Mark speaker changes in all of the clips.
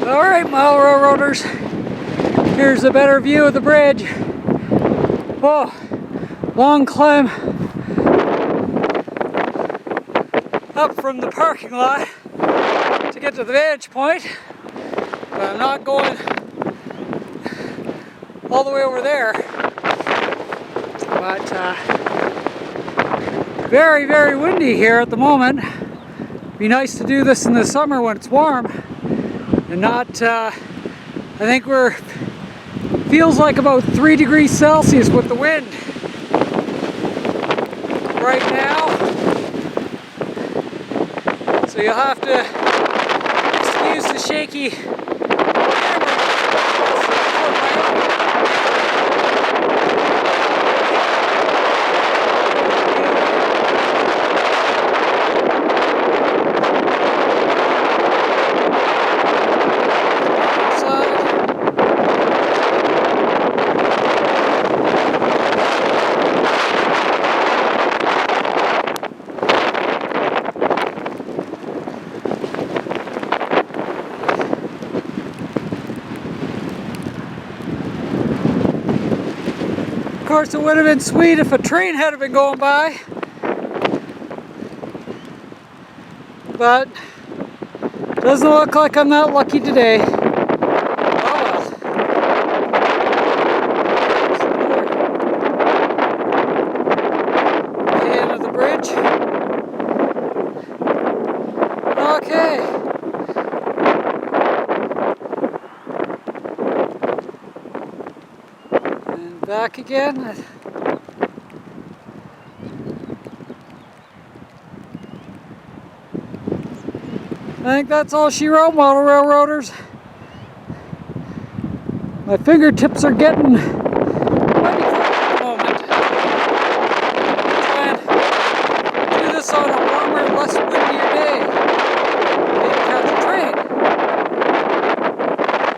Speaker 1: Alright, mile railroaders, here's a better view of the bridge. Whoa, long climb up from the parking lot to get to the vantage point, but I'm not going all the way over there. But very, very windy here at the moment. Be nice to do this in the summer when it's warm and not, I think feels like about 3 degrees Celsius with the wind right now. So you'll have to excuse the shaky Of course, it would have been sweet if a train had been going by, but doesn't look like I'm that lucky today. Oh well. The end of the bridge. Okay. Back again. I think that's all she wrote, model railroaders. My fingertips are getting mighty cold at the moment. I'm trying to do this on a warmer, less windier day. Maybe catch a train.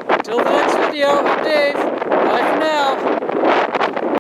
Speaker 1: Until the next video, I'm Dave. Bye for now.